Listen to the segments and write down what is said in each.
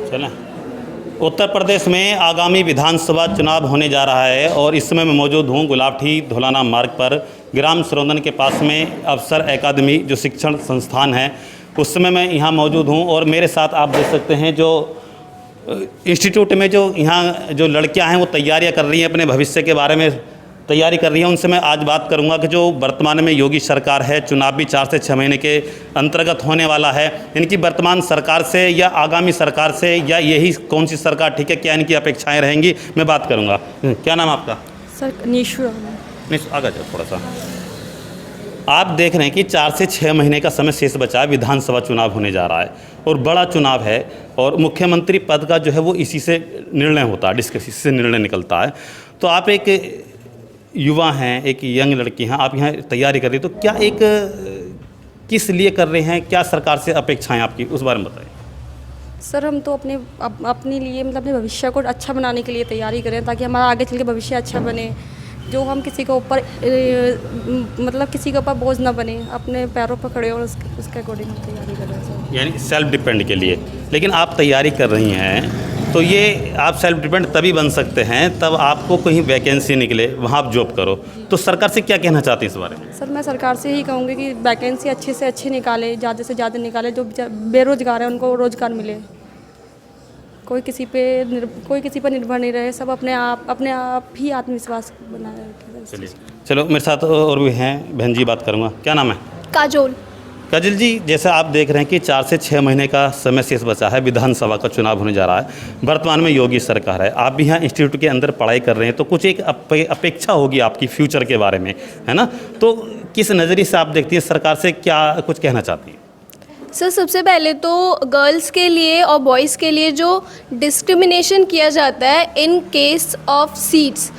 चलें। उत्तर प्रदेश में आगामी विधानसभा चुनाव होने जा रहा है और इस समय मैं मौजूद हूँ गुलाबठी धुलाना मार्ग पर ग्राम सरौंदन के पास में अफसर एकेडमी जो शिक्षण संस्थान है, उस समय मैं यहाँ मौजूद हूँ। और मेरे साथ आप देख सकते हैं जो इंस्टीट्यूट में जो यहाँ जो लड़कियाँ हैं वो तैयारियाँ कर रही हैं, अपने भविष्य के बारे में तैयारी कर रही हैं। उनसे मैं आज बात करूंगा कि जो वर्तमान में योगी सरकार है, चुनाव भी 4 से 6 महीने के अंतर्गत होने वाला है, इनकी वर्तमान सरकार से या आगामी सरकार से या यही कौन सी सरकार ठीक है, क्या इनकी अपेक्षाएं रहेंगी, मैं बात करूंगा। क्या नाम आपका? सर निशु। आगे जाओ थोड़ा सा। आप देख रहे हैं कि 4 से 6 महीने का समय शेष बचा है, विधानसभा चुनाव होने जा रहा है और बड़ा चुनाव है और मुख्यमंत्री पद का जो है वो इसी से निर्णय होता है, डिस्कस से निर्णय निकलता है। तो आप एक युवा हैं, एक यंग लड़की हैं, आप यहाँ तैयारी कर रही हैं, तो क्या एक किस लिए कर रहे हैं, क्या सरकार से अपेक्षाएं आपकी, उस बारे में बताइए। सर हम तो अपने लिए मतलब अपने भविष्य को अच्छा बनाने के लिए तैयारी करें ताकि हमारा आगे चल के भविष्य अच्छा बने, जो हम किसी के ऊपर मतलब किसी के ऊपर बोझ ना बने, अपने पैरों पर खड़े और उसके अकॉर्डिंग हम तैयारी कर रहे हैं। यानी सेल्फ डिपेंड के लिए। लेकिन आप तैयारी कर रही हैं तो ये आप सेल्फ डिपेंड तभी बन सकते हैं तब आपको कहीं वैकेंसी निकले, वहाँ आप जॉब करो। तो सरकार से क्या कहना चाहती हैं इस बारे में? सर मैं सरकार से ही कहूँगी कि वैकेंसी अच्छे से अच्छी निकाले, ज़्यादा से ज़्यादा निकाले, जो बेरोजगार है उनको रोज़गार मिले, कोई किसी पर निर्भर नहीं रहे, सब अपने आप ही आत्मविश्वास बनाए रखें। चलो मेरे साथ और भी हैं, बहन जी बात करूँगा। क्या नाम है? काजोल। काजल जी, जैसा आप देख रहे हैं कि 4 से 6 महीने का समय शेष बचा है, विधानसभा का चुनाव होने जा रहा है, वर्तमान में योगी सरकार है, आप भी यहाँ इंस्टीट्यूट के अंदर पढ़ाई कर रहे हैं, तो कुछ एक अपेक्षा होगी आपकी फ्यूचर के बारे में, है ना? तो किस नज़रिए से आप देखती हैं, सरकार से क्या कुछ कहना चाहती हैं? सर सबसे पहले तो गर्ल्स के लिए और बॉयज़ के लिए जो डिस्क्रिमिनेशन किया जाता है in case of seats,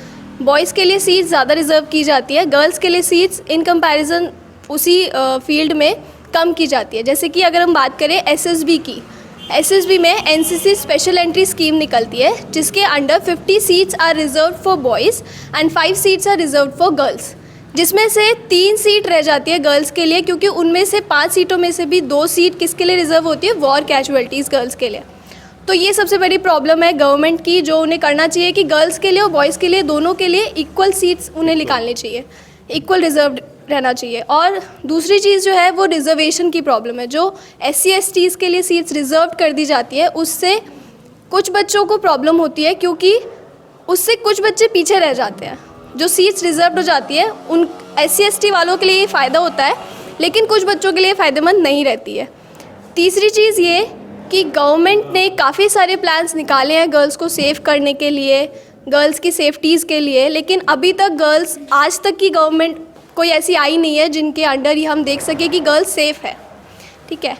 boys के लिए सीट्स ज़्यादा रिजर्व की जाती है, गर्ल्स के लिए सीट्स इन कंपैरिजन उसी फील्ड में कम की जाती है। जैसे कि अगर हम बात करें एसएसबी की, एसएसबी में एनसीसी स्पेशल एंट्री स्कीम निकलती है जिसके under 50 seats are reserved for boys and 5 seats are reserved for girls, जिसमें से 3 सीट रह जाती है गर्ल्स के लिए, क्योंकि उनमें से 5 सीटों में से भी 2 सीट किसके लिए रिजर्व होती है? वॉर कैजुअल्टीज़ गर्ल्स के लिए। तो ये सबसे बड़ी प्रॉब्लम है गवर्नमेंट की, जो उन्हें करना चाहिए कि गर्ल्स के लिए और बॉयज़ के लिए दोनों के लिए इक्वल सीट्स उन्हें निकालनी चाहिए, इक्वल रिजर्व रहना चाहिए। और दूसरी चीज़ जो है वो रिजर्वेशन की प्रॉब्लम है, जो SC STs के लिए सीट्स रिजर्व कर दी जाती है, उससे कुछ बच्चों को प्रॉब्लम होती है, क्योंकि उससे कुछ बच्चे पीछे रह जाते हैं। जो सीट्स रिजर्व हो जाती है उन SC ST वालों के लिए फ़ायदा होता है, लेकिन कुछ बच्चों के लिए फ़ायदेमंद नहीं रहती है। तीसरी चीज़ ये कि गवर्नमेंट ने काफ़ी सारे प्लान्स निकाले हैं गर्ल्स को सेव करने के लिए, गर्ल्स की सेफ्टीज़ के लिए, लेकिन अभी तक गर्ल्स, आज तक की गवर्नमेंट कोई ऐसी आई नहीं है जिनके अंडर ही हम देख सके कि गर्ल्स सेफ़ है, ठीक है।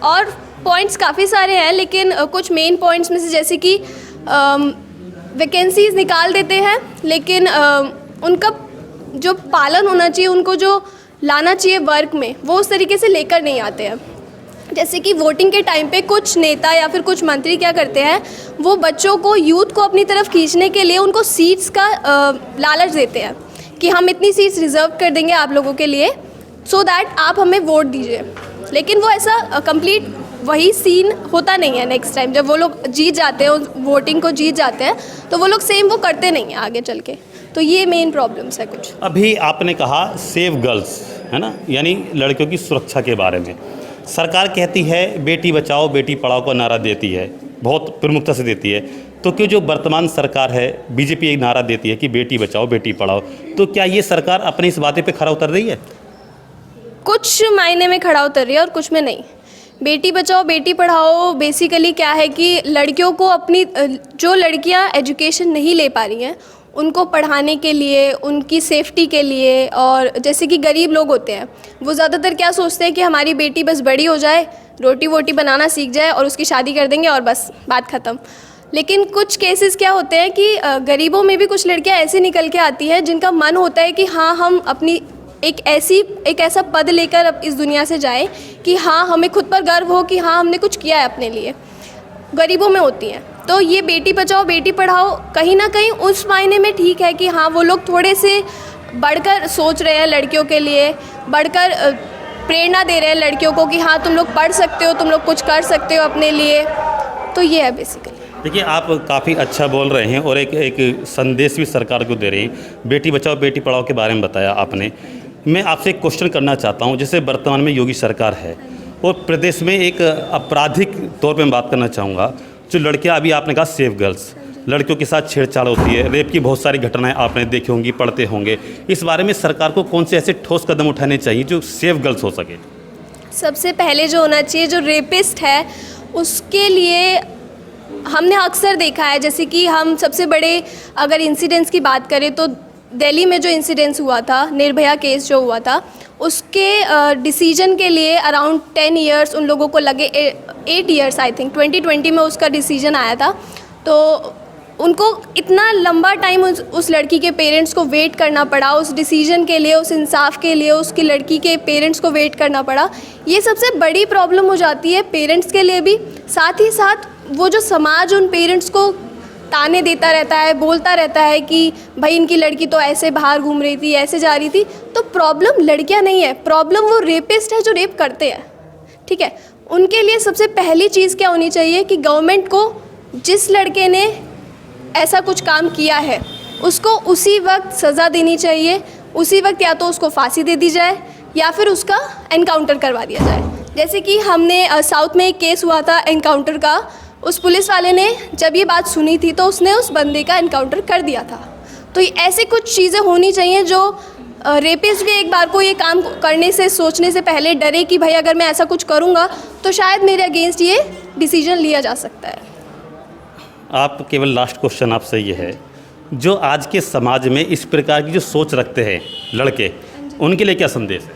और पॉइंट्स काफ़ी सारे हैं, लेकिन कुछ मेन पॉइंट्स में से जैसे कि वैकेंसीज़ निकाल देते हैं, लेकिन उनका जो पालन होना चाहिए, उनको जो लाना चाहिए वर्क में, वो उस तरीके से लेकर नहीं आते हैं। जैसे कि वोटिंग के टाइम पे कुछ नेता या फिर कुछ मंत्री क्या करते हैं, वो बच्चों को, यूथ को अपनी तरफ खींचने के लिए उनको सीट्स का लालच देते हैं कि हम इतनी सीट्स रिजर्व कर देंगे आप लोगों के लिए, सो दैट आप हमें वोट दीजिए। लेकिन वो ऐसा कंप्लीट वही सीन होता नहीं है। नेक्स्ट टाइम जब वो लोग जीत जाते हैं, वोटिंग को जीत जाते हैं, तो वो लोग सेम वो करते नहीं हैं आगे चल के। तो ये मेन प्रॉब्लम्स है कुछ। अभी आपने कहा सेव गर्ल्स, है ना, यानी लड़कियों की सुरक्षा के बारे में सरकार कहती है बेटी बचाओ बेटी पढ़ाओ का नारा देती है, बहुत प्रमुखता से देती है। तो क्यों जो वर्तमान सरकार है, बीजेपी एक नारा देती है कि बेटी बचाओ बेटी पढ़ाओ, तो क्या ये सरकार अपनी इस बातें पे खरा उतर रही है? कुछ मायने में खड़ा उतर रही है और कुछ में नहीं। बेटी बचाओ बेटी पढ़ाओ बेसिकली क्या है कि लड़कियों को अपनी, जो लड़कियां एजुकेशन नहीं ले पा रही हैं उनको पढ़ाने के लिए, उनकी सेफ्टी के लिए, और जैसे कि गरीब लोग होते हैं वो ज़्यादातर क्या सोचते हैं कि हमारी बेटी बस बड़ी हो जाए, रोटी वोटी बनाना सीख जाए और उसकी शादी कर देंगे और बस बात ख़त्म। लेकिन कुछ केसेस क्या होते हैं कि गरीबों में भी कुछ लड़कियां ऐसी निकल के आती हैं जिनका मन होता है कि हाँ हम अपनी एक ऐसा पद लेकर अब इस दुनिया से जाएं कि हाँ हमें खुद पर गर्व हो कि हाँ हमने कुछ किया है अपने लिए, गरीबों में होती हैं। तो ये बेटी बचाओ बेटी पढ़ाओ कहीं ना कहीं उस मायने में ठीक है कि हाँ वो लोग थोड़े से बढ़कर सोच रहे हैं लड़कियों के लिए, बढ़कर प्रेरणा दे रहे हैं लड़कियों को कि हाँ तुम लोग पढ़ सकते हो, तुम लोग कुछ कर सकते हो अपने लिए। तो ये है बेसिकली। देखिए, आप काफ़ी अच्छा बोल रहे हैं और एक संदेश भी सरकार को दे रहे हैं। बेटी बचाओ बेटी पढ़ाओ के बारे में बताया आपने। मैं आपसे एक क्वेश्चन करना चाहता हूं। जैसे वर्तमान में योगी सरकार है और प्रदेश में एक आपराधिक तौर पे मैं बात करना चाहूँगा, जो लड़कियां, अभी आपने कहा सेफ गर्ल्स, लड़कियों के साथ छेड़छाड़ होती है, रेप की बहुत सारी घटनाएं आपने देखी होंगी, पढ़ते होंगे। इस बारे में सरकार को कौन से ऐसे ठोस कदम उठाने चाहिए जो सेफ गर्ल्स हो सके? सबसे पहले जो होना चाहिए, जो रेपिस्ट है उसके लिए हमने अक्सर देखा है, जैसे कि हम सबसे बड़े अगर इंसिडेंट्स की बात करें तो दिल्ली में जो इंसिडेंट्स हुआ था, निर्भया केस जो हुआ था, उसके डिसीजन के लिए अराउंड 10 इयर्स उन लोगों को लगे, 8 इयर्स आई थिंक 2020 में उसका डिसीजन आया था। तो उनको इतना लंबा टाइम उस लड़की के पेरेंट्स को वेट करना पड़ा, उस डिसीजन के लिए, उस इंसाफ के लिए उसकी लड़की के पेरेंट्स को वेट करना पड़ा। ये सबसे बड़ी प्रॉब्लम हो जाती है पेरेंट्स के लिए भी, साथ ही साथ वो जो समाज उन पेरेंट्स को ताने देता रहता है, बोलता रहता है कि भाई इनकी लड़की तो ऐसे बाहर घूम रही थी, ऐसे जा रही थी। तो प्रॉब्लम लड़कियां नहीं है, प्रॉब्लम वो रेपिस्ट है जो रेप करते हैं। ठीक है, उनके लिए सबसे पहली चीज़ क्या होनी चाहिए कि गवर्नमेंट को जिस लड़के ने ऐसा कुछ काम किया है उसको उसी वक्त सज़ा देनी चाहिए। उसी वक्त या तो उसको फांसी दे दी जाए या फिर उसका एनकाउंटर करवा दिया जाए। जैसे कि हमने साउथ में एक केस हुआ था एनकाउंटर का, उस पुलिस वाले ने जब ये बात सुनी थी तो उसने उस बंदे का एनकाउंटर कर दिया था। तो ऐसे कुछ चीज़ें होनी चाहिए जो रेपिस्ट भी एक बार को ये काम करने से, सोचने से पहले डरे कि भाई अगर मैं ऐसा कुछ करूँगा तो शायद मेरे अगेंस्ट ये डिसीजन लिया जा सकता है। आप केवल लास्ट क्वेश्चन आपसे ये है, जो आज के समाज में इस प्रकार की जो सोच रखते हैं लड़के, उनके लिए क्या संदेश है?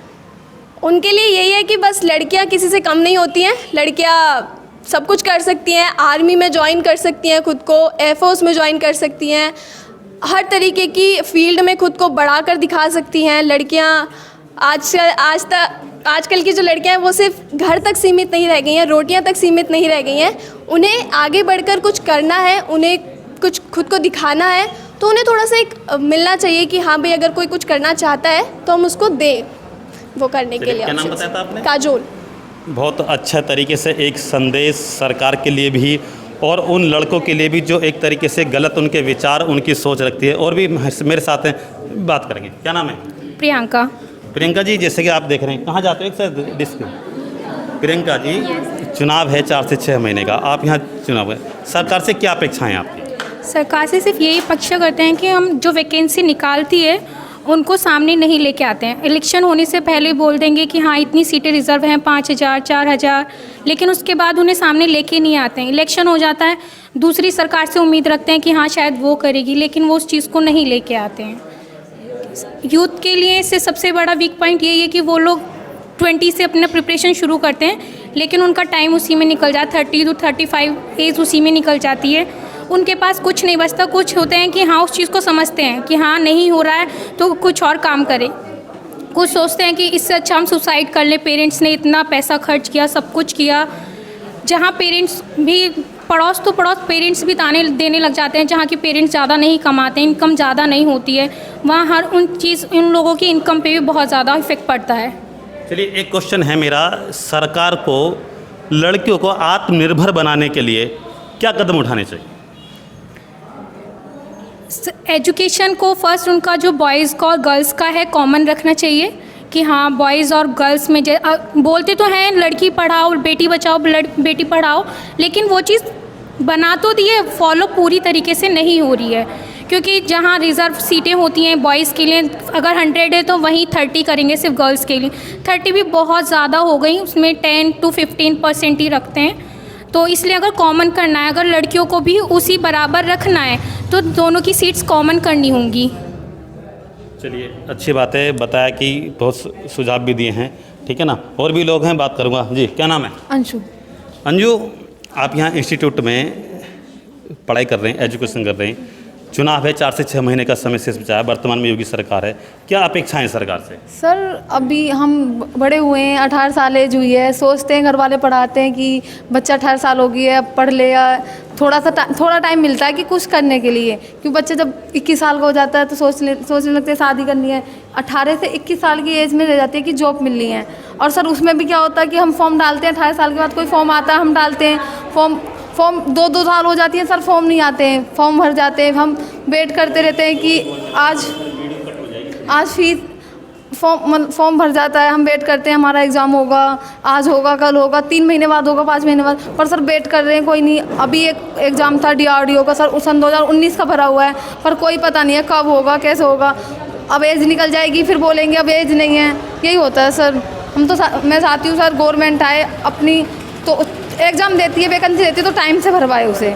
उनके लिए यही है कि बस लड़कियां किसी से कम नहीं होती हैं, लड़कियां सब कुछ कर सकती हैं, आर्मी में ज्वाइन कर सकती हैं खुद को, एयरफोर्स में ज्वाइन कर सकती हैं, हर तरीके की फील्ड में खुद को बढ़ाकर दिखा सकती हैं। लड़कियां आजकल की जो लड़कियां हैं वो सिर्फ घर तक सीमित नहीं रह गई हैं, रोटियां तक सीमित नहीं रह गई हैं। उन्हें आगे बढ़कर कुछ करना है, उन्हें कुछ खुद को दिखाना है, तो उन्हें थोड़ा सा एक मिलना चाहिए कि हाँ भाई अगर कोई कुछ करना चाहता है तो हम उसको दें वो करने के लिए। क्या नाम बताया था आपने? काजोल। बहुत अच्छा तरीके से एक संदेश सरकार के लिए भी और उन लड़कों के लिए भी जो एक तरीके से गलत उनके विचार, उनकी सोच रखती है। और भी मेरे साथ हैं, बात करेंगे। क्या नाम है? प्रियंका। प्रियंका जी, जैसे कि आप देख रहे हैं, कहाँ जाते हो? एक सर डिस्क। प्रियंका जी, चुनाव है 4 से 6 महीने का, आप यहाँ चुनाव है, सरकार से क्या अपेक्षाएं आपकी? सरकार से सिर्फ यही अपेक्षा करते हैं कि हम जो वैकेंसी निकालती है उनको सामने नहीं लेके आते हैं। इलेक्शन होने से पहले बोल देंगे कि हाँ इतनी सीटें रिजर्व हैं, 5000 4000, लेकिन उसके बाद उन्हें सामने लेके नहीं आते हैं। इलेक्शन हो जाता है, दूसरी सरकार से उम्मीद रखते हैं कि हाँ शायद वो करेगी, लेकिन वो उस चीज़ को नहीं लेके आते हैं। यूथ के लिए से सबसे बड़ा वीक पॉइंट यही है कि वो लोग 20 से अपना प्रिपरेशन शुरू करते हैं, लेकिन उनका टाइम उसी में निकल जाता है, 30 to 35 एज उसी में निकल जाती है। उनके पास कुछ नहीं बचता। कुछ होते हैं कि हाँ उस चीज़ को समझते हैं कि हाँ नहीं हो रहा है तो कुछ और काम करें, कुछ सोचते हैं कि इससे अच्छा हम सुसाइड कर लें, पेरेंट्स ने इतना पैसा खर्च किया, सब कुछ किया। जहाँ पेरेंट्स भी पड़ोस पेरेंट्स भी ताने देने लग जाते हैं, जहाँ की पेरेंट्स ज़्यादा नहीं कमाते, इनकम ज़्यादा नहीं होती है, वहाँ उन लोगों की इनकम पे भी बहुत ज़्यादा इफेक्ट पड़ता है। चलिए, एक क्वेश्चन है मेरा, सरकार को लड़कियों को आत्मनिर्भर बनाने के लिए क्या कदम उठाने चाहिए? एजुकेशन को फर्स्ट उनका जो बॉयज़ का और गर्ल्स का है कॉमन रखना चाहिए कि हाँ बॉयज़ और गर्ल्स में बोलते तो हैं लड़की पढ़ाओ बेटी बचाओ बेटी पढ़ाओ, लेकिन वो चीज़ बना तो दी है, फॉलो पूरी तरीके से नहीं हो रही है। क्योंकि जहाँ रिज़र्व सीटें होती हैं बॉयज़ के लिए, अगर 100 है तो वहीं 30 करेंगे सिर्फ गर्ल्स के लिए। 30 भी बहुत ज़्यादा हो गई, उसमें 10 to 15% ही रखते हैं। तो इसलिए अगर कॉमन करना है, अगर लड़कियों को भी उसी बराबर रखना है तो दोनों की सीट्स कॉमन करनी होंगी। चलिए, अच्छी बात है, बताया कि बहुत सुझाव भी दिए हैं, ठीक है ना। और भी लोग हैं, बात करूँगा जी। क्या नाम है? अंशु। अंजू, आप यहाँ इंस्टीट्यूट में पढ़ाई कर रहे हैं, एजुकेशन कर रहे हैं, चुनाव है, 4 से 6 महीने का समय शेष बचा है, वर्तमान में योगी सरकार है, क्या अपेक्षाएं सरकार से? सर अभी हम बड़े हुए हैं, 18 साल एज हुई है, सोचते हैं घर वाले पढ़ाते हैं कि बच्चा 18 साल हो गई है, अब पढ़ ले, या थोड़ा टाइम मिलता है कि कुछ करने के लिए, क्योंकि बच्चे जब 21 साल का हो जाता है तो सोचने लगते हैं शादी करनी है, 18 से 21 साल की एज में रह जाती है कि जॉब मिलनी है। और सर उसमें भी क्या होता है कि हम फॉर्म डालते हैं, 18 साल के बाद कोई फॉर्म आता है, हम डालते हैं फॉर्म 2 साल हो जाती है सर, फॉर्म नहीं आते हैं, फॉर्म भर जाते हैं, हम वेट करते रहते हैं कि आज फीस फॉर्म भर जाता है, हम वेट करते हैं हमारा एग्ज़ाम होगा, आज होगा, कल होगा, 3 महीने बाद होगा, 5 महीने बाद, पर सर वेट कर रहे हैं, कोई नहीं। अभी एक एग्ज़ाम था DRDO का सर, सन 2019 का भरा हुआ है, पर कोई पता नहीं है कब होगा, कैसे होगा। अब एज निकल जाएगी, फिर बोलेंगे अब एज नहीं है, यही होता है सर। मैं चाहती हूँ सर गवर्नमेंट आए, अपनी तो एग्ज़ाम देती है, वैकेंसी देती है तो टाइम से भरवाए उसे,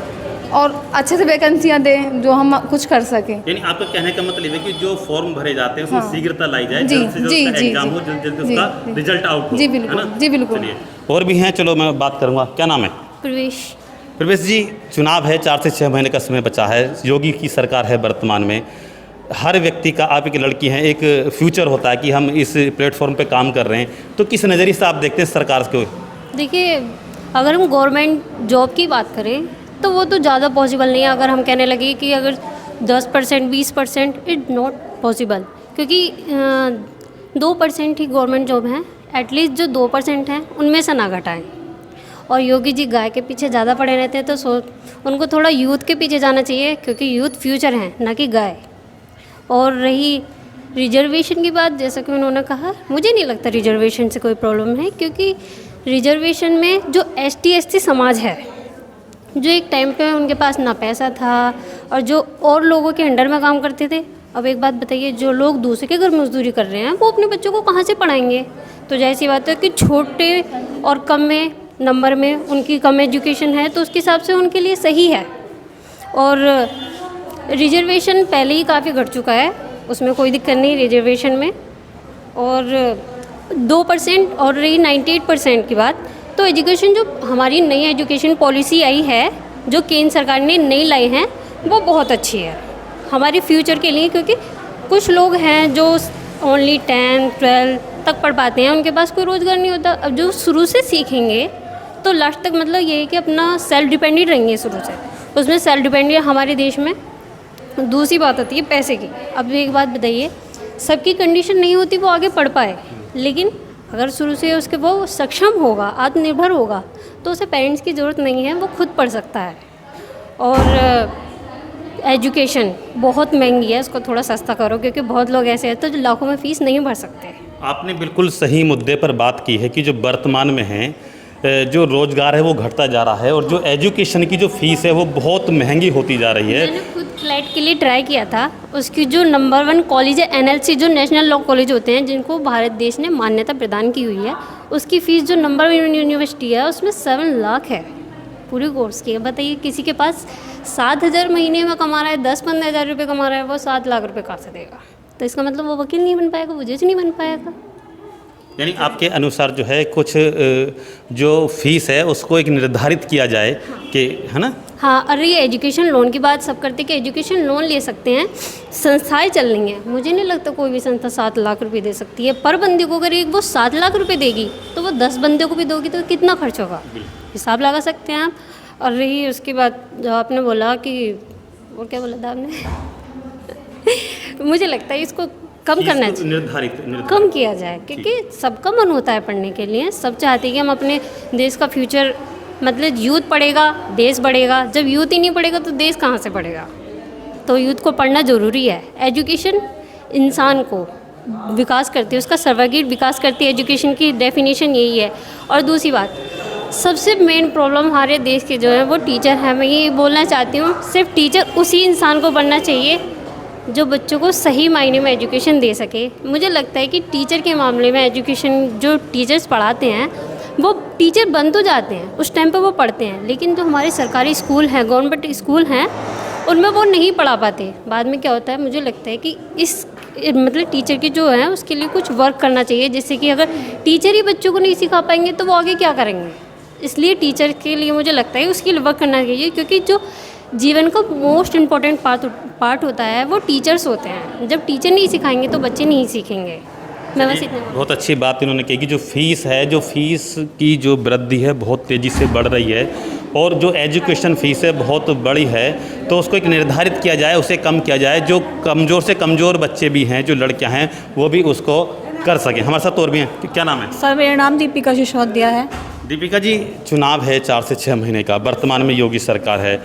और अच्छे से वैकेंसियाँ दें जो हम कुछ कर सकें। यानी आपका कहने का मतलब है कि जो फॉर्म भरे जाते हैं उसमें हाँ। शीघ्रता लाई जाए, जी, जल्द से जी, जल्द जी, एग्जाम जी, हो, जल्द जल्द जी, उसका जी। रिजल्ट आउट हो। जी है बिल्कुल, ना? जी बिल्कुल। चलिए, और भी हैं, चलो मैं बात करूँगा। क्या नाम है? प्रवेश। प्रवेश जी, चुनाव है, 4 से 6 महीने का समय बचा है, योगी की सरकार है वर्तमान में। हर व्यक्ति का, आप एक लड़की हैं, एक फ्यूचर होता है कि हम इस प्लेटफॉर्म पे काम कर रहे हैं, तो किस नज़रिए से आप देखते हैं सरकार को? देखिए, अगर हम गवर्नमेंट जॉब की बात करें तो वो तो ज़्यादा पॉसिबल नहीं है। अगर हम कहने लगे कि अगर 10% 20%, इट नॉट पॉसिबल, क्योंकि 2% ही गवर्नमेंट जॉब हैं। एटलीस्ट जो 2% हैं उनमें से ना घटाएं। और योगी जी गाय के पीछे ज़्यादा पड़े रहते हैं, तो उनको थोड़ा यूथ के पीछे जाना चाहिए, क्योंकि यूथ फ्यूचर हैं, ना कि गाय। और रही रिजर्वेशन की बात, जैसा कि उन्होंने कहा, मुझे नहीं लगता रिजर्वेशन से कोई प्रॉब्लम है, क्योंकि रिजर्वेशन में जो ST SC समाज है, जो एक टाइम पे उनके पास ना पैसा था और जो और लोगों के अंडर में काम करते थे, अब एक बात बताइए, जो लोग दूसरे के घर मजदूरी कर रहे हैं वो अपने बच्चों को कहाँ से पढ़ाएंगे? तो जैसी बात है कि छोटे और कम में नंबर में उनकी कम एजुकेशन है, तो उसके हिसाब से उनके लिए सही है। और रिजर्वेशन पहले ही काफ़ी घट चुका है, उसमें कोई दिक्कत नहीं रिजर्वेशन में। और 2% और रही 98% की बात, तो एजुकेशन, जो हमारी नई एजुकेशन पॉलिसी आई है, जो केंद्र सरकार ने नई लाई है, वो बहुत अच्छी है हमारे फ्यूचर के लिए। क्योंकि कुछ लोग हैं जो ओनली 10th 12th तक पढ़ पाते हैं, उनके पास कोई रोज़गार नहीं होता। अब जो शुरू से सीखेंगे तो लास्ट तक मतलब ये है कि अपना सेल्फ डिपेंडेंट रहेंगे शुरू से, उसमें सेल्फ डिपेंडेंट हमारे देश में। दूसरी बात होती है पैसे की। अब एक बात बताइए, सबकी कंडीशन नहीं होती वो आगे पढ़ पाए, लेकिन अगर शुरू से उसके वो सक्षम होगा, आत्मनिर्भर होगा, तो उसे पेरेंट्स की ज़रूरत नहीं है, वो खुद पढ़ सकता है। और एजुकेशन बहुत महंगी है, उसको थोड़ा सस्ता करो, क्योंकि बहुत लोग ऐसे हैं तो जो लाखों में फ़ीस नहीं भर सकते। आपने बिल्कुल सही मुद्दे पर बात की है कि जो वर्तमान में है, जो रोज़गार है वो घटता जा रहा है, और जो एजुकेशन की जो फ़ीस है वो बहुत महंगी होती जा रही है। मैंने खुद क्लैट के लिए ट्राई किया था, उसकी जो नंबर 1 कॉलेज है NLC, जो नेशनल लॉ कॉलेज होते हैं जिनको भारत देश ने मान्यता प्रदान की हुई है, उसकी फ़ीस जो नंबर 1 यूनिवर्सिटी है उसमें 7 लाख है पूरे कोर्स की। बताइए, किसी के पास 7,000 महीने में कमा रहा है, 10-15 हज़ार रुपये कमा रहा है, वो 7 लाख रुपये कहाँ से देगा? तो इसका मतलब वो वकील नहीं बन पाएगा, वो जज नहीं बन पाएगा। यानी आपके अनुसार जो है कुछ जो फीस है उसको एक निर्धारित किया जाए कि, है ना? हाँ, और ये एजुकेशन लोन की बात सब करते कि एजुकेशन लोन ले सकते हैं, संस्थाएं चल रही हैं। मुझे नहीं लगता कोई भी संस्था 7 लाख रुपए दे सकती है पर बंदे को। अगर एक वो 7 लाख रुपए देगी तो वो 10 बंदे को भी दोगी तो कितना खर्च होगा, हिसाब लगा सकते हैं आप। और रही उसकी बात जो आपने बोला कि, और क्या बोला था आपने? मुझे लगता है इसको कम करना चाहिए, निर्धारित कम किया जाए, क्योंकि सबका मन होता है पढ़ने के लिए। सब चाहते हैं कि हम अपने देश का फ्यूचर, मतलब यूथ पढ़ेगा देश बढ़ेगा। जब यूथ ही नहीं पढ़ेगा तो देश कहाँ से बढ़ेगा? तो यूथ को पढ़ना ज़रूरी है। एजुकेशन इंसान को विकास करती है, उसका सर्वांगीण विकास करती है। एजुकेशन की डेफिनेशन यही है। और दूसरी बात, सबसे मेन प्रॉब्लम हमारे देश के जो है वो टीचर है। मैं ये बोलना चाहती हूँ, सिर्फ टीचर उसी इंसान को बनना चाहिए जो बच्चों को सही मायने में एजुकेशन दे सके। मुझे लगता है कि टीचर के मामले में एजुकेशन, जो टीचर्स पढ़ाते हैं वो टीचर बन तो जाते हैं, उस टाइम पे वो पढ़ते हैं, लेकिन जो हमारे सरकारी स्कूल हैं, गवर्नमेंट स्कूल हैं, उनमें वो नहीं पढ़ा पाते। बाद में क्या होता है, मुझे लगता है कि इस मतलब टीचर की जो है उसके लिए कुछ वर्क करना चाहिए, जिससे कि अगर टीचर ही बच्चों को नहीं सिखा पाएंगे तो वो आगे क्या करेंगे। इसलिए टीचर के लिए मुझे लगता है उसके लिए वर्क करना चाहिए, क्योंकि जो जीवन का मोस्ट इम्पॉर्टेंट पार्ट होता है वो टीचर्स होते हैं। जब टीचर नहीं सिखाएंगे तो बच्चे नहीं सीखेंगे। मैं बस इतना बहुत अच्छी बात इन्होंने कही कि जो फीस है, जो फीस की जो वृद्धि है बहुत तेज़ी से बढ़ रही है और जो एजुकेशन फ़ीस है बहुत बड़ी है, तो उसको एक निर्धारित किया जाए, उसे कम किया जाए, जो कमज़ोर से कमज़ोर बच्चे भी हैं, जो लड़कियां हैं, वो भी उसको कर सकें। हमारे साथ और भी हैं। क्या नाम है? सर मेरा नाम दीपिका सिसोदिया है। दीपिका जी, चुनाव है 4 से 6 महीने का, वर्तमान में योगी सरकार है,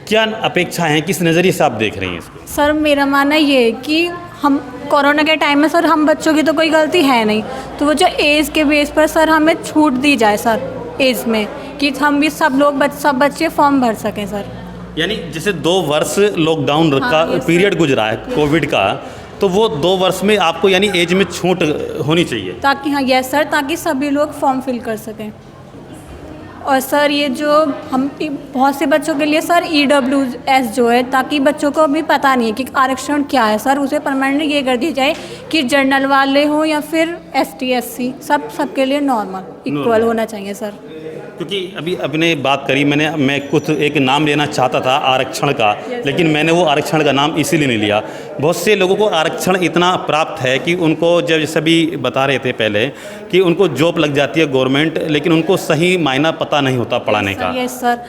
क्या अपेक्षा है, किस नज़रिए से आप देख रही हैं इसको? सर मेरा मानना ये है कि हम कोरोना के टाइम में सर हम बच्चों की तो कोई गलती है नहीं, तो वो जो एज के बेस पर सर हमें छूट दी जाए सर एज में, कि हम भी सब लोग सब बच्चे फॉर्म भर सकें सर। यानी जैसे 2 वर्ष लॉकडाउन का yes, पीरियड गुजरा है कोविड का, तो वो 2 वर्ष में आपको यानी एज में छूट होनी चाहिए, ताकि हाँ यस सर, ताकि सभी लोग फॉर्म फिल कर सकें। और सर ये जो हम बहुत से बच्चों के लिए सर EWS जो है, ताकि बच्चों को अभी पता नहीं है कि आरक्षण क्या है सर, उसे परमानेंट ये कर दी जाए कि जनरल वाले हो या फिर ST SC सबके लिए नॉर्मल इक्वल होना चाहिए सर। क्योंकि अभी आपने बात करी, मैं कुछ एक नाम लेना चाहता था आरक्षण का, लेकिन मैंने वो आरक्षण का नाम इसीलिए नहीं लिया। बहुत से लोगों को आरक्षण इतना प्राप्त है कि उनको, जब जैसे भी बता रहे थे पहले, कि उनको जॉब लग जाती है गवर्नमेंट, लेकिन उनको सही मायना पता नहीं होता पढ़ाने का। यस सर,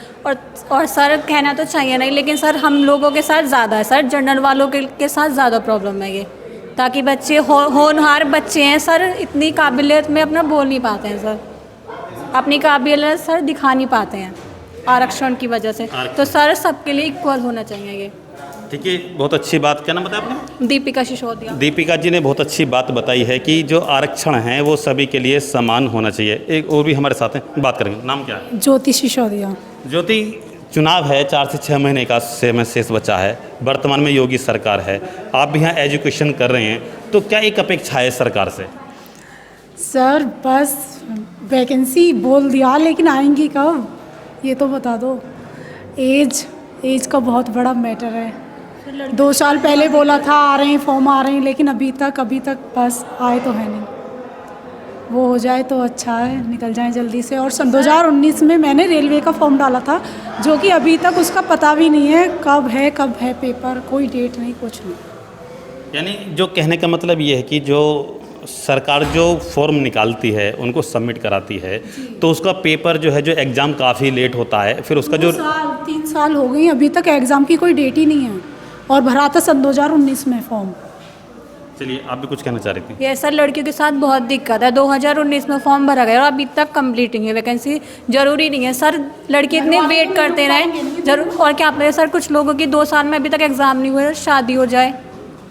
और सर कहना तो चाहिए नहीं, लेकिन सर हम लोगों के साथ ज़्यादा है सर, जनरल वालों के साथ ज़्यादा प्रॉब्लम है ये, ताकि बच्चे होनहार बच्चे हैं सर, इतनी काबिलियत में अपना बोल नहीं पाते हैं सर, अपनी काबिलियत सर दिखा नहीं पाते हैं आरक्षण की वजह से। तो सर सबके लिए इक्वल होना चाहिए ये। ठीक है, बहुत अच्छी बात। क्या नाम बताया आपने? दीपिका सिसोदिया। दीपिका जी ने बहुत अच्छी बात बताई है कि जो आरक्षण है वो सभी के लिए समान होना चाहिए। एक और भी हमारे साथ हैं, बात करेंगे। नाम क्या है? ज्योति सिसोदिया। ज्योति, चुनाव है 4 से 6 महीने का समय शेष बचा है, वर्तमान में योगी सरकार है, आप भी यहाँ एजुकेशन कर रहे हैं, तो क्या एक अपेक्षा है सरकार से? सर बस वैकेंसी बोल दिया, लेकिन आएंगी कब ये तो बता दो। एज का बहुत बड़ा मैटर है। 2 साल पहले बोला था आ रहे हैं फॉर्म, आ रहे हैं, लेकिन अभी तक बस आए तो है नहीं। वो हो जाए तो अच्छा है, निकल जाए जल्दी से। और सन 2019 में मैंने रेलवे का फॉर्म डाला था, जो कि अभी तक उसका पता भी नहीं है कब है पेपर, कोई डेट नहीं, कुछ नहीं। यानी जो कहने का मतलब ये है कि जो सरकार जो फॉर्म निकालती है, उनको सबमिट कराती है, तो उसका पेपर जो है, जो एग्ज़ाम काफ़ी लेट होता है, फिर उसका जो 3 साल हो गई, अभी तक एग्ज़ाम की कोई डेट ही नहीं है, और भरा था सन 2019 में फॉर्म। चलिए, आप भी कुछ कहना चाह रही थी? ये सर लड़कियों के साथ बहुत दिक्कत है। 2019 में फॉर्म भरा गया और अभी तक कंप्लीट नहीं है वैकेंसी। ज़रूरी नहीं है सर, लड़के इतने वेट करते रहें जरूर। और क्या पता सर, कुछ लोगों की 2 साल में अभी तक एग्ज़ाम नहीं हुए, शादी हो जाए,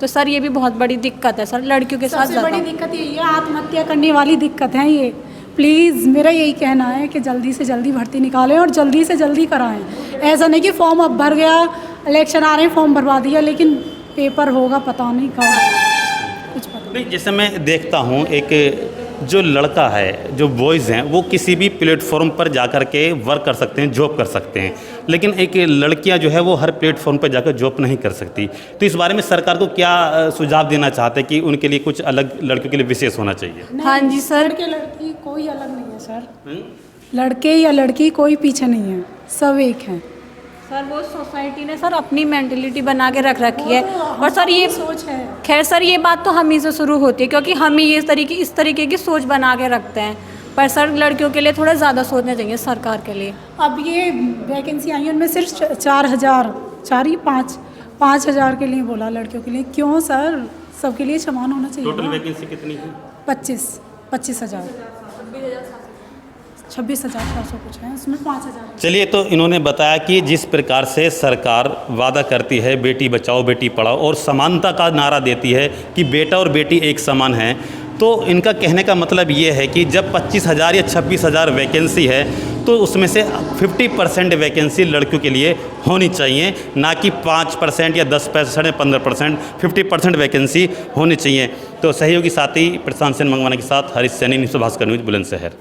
तो सर ये भी बहुत बड़ी दिक्कत है सर लड़कियों के साथ। सबसे बड़ी दिक्कत यही है, आत्महत्या करने वाली दिक्कत है ये। प्लीज़ मेरा यही कहना है कि जल्दी से जल्दी भर्ती निकालें और जल्दी से जल्दी कराएं। ऐसा नहीं कि फॉर्म अब भर गया, इलेक्शन आ रहे हैं, फॉर्म भरवा दिया, लेकिन पेपर होगा पता नहीं कब, कुछ पता नहीं। जैसे मैं देखता हूँ, एक जो लड़का है, जो बॉयज़ हैं, वो किसी भी प्लेटफॉर्म पर जाकर के वर्क कर सकते हैं, जॉब कर सकते हैं, लेकिन एक लड़कियां जो है वो हर प्लेटफॉर्म पर जाकर जॉब नहीं कर सकती। तो इस बारे में सरकार को क्या सुझाव देना चाहते हैं कि उनके लिए कुछ अलग, लड़कियों के लिए विशेष होना चाहिए? हाँ जी सर, लड़की कोई अलग नहीं है सर, लड़के या लड़की कोई पीछे नहीं है, सब एक हैं सर। वो सोसाइटी ने सर अपनी मेंटलिटी बना के रख रखी है, और सर ये सोच है। खैर सर ये बात तो हम ही से शुरू होती है, क्योंकि हम ही इस तरीके की सोच बना के रखते हैं। पर सर लड़कियों के लिए थोड़ा ज़्यादा सोचना चाहिए सरकार के लिए। अब ये वैकेंसी आई है, उनमें सिर्फ 5,000 के लिए बोला लड़कियों के लिए। क्यों सर, सबके लिए समान होना चाहिए। टोटल वैकेंसी कितनी है? 25,000 26,400 कुछ है, उसमें 5,000। चलिए, तो इन्होंने बताया कि जिस प्रकार से सरकार वादा करती है बेटी बचाओ बेटी पढ़ाओ और समानता का नारा देती है कि बेटा और बेटी एक समान है, तो इनका कहने का मतलब ये है कि जब 25,000 या 26,000 वैकेंसी है, तो उसमें से 50% वैकेंसी लड़कियों के लिए होनी चाहिए, ना कि 5% या 10% या 15%, 50% वैकेंसी होनी चाहिए। तो सहयोगी साथी प्रशांत सेन मंगवाना के साथ हरीश सैनी, न्यूज़ भास्कर न्यूज़, बुलंदशहर।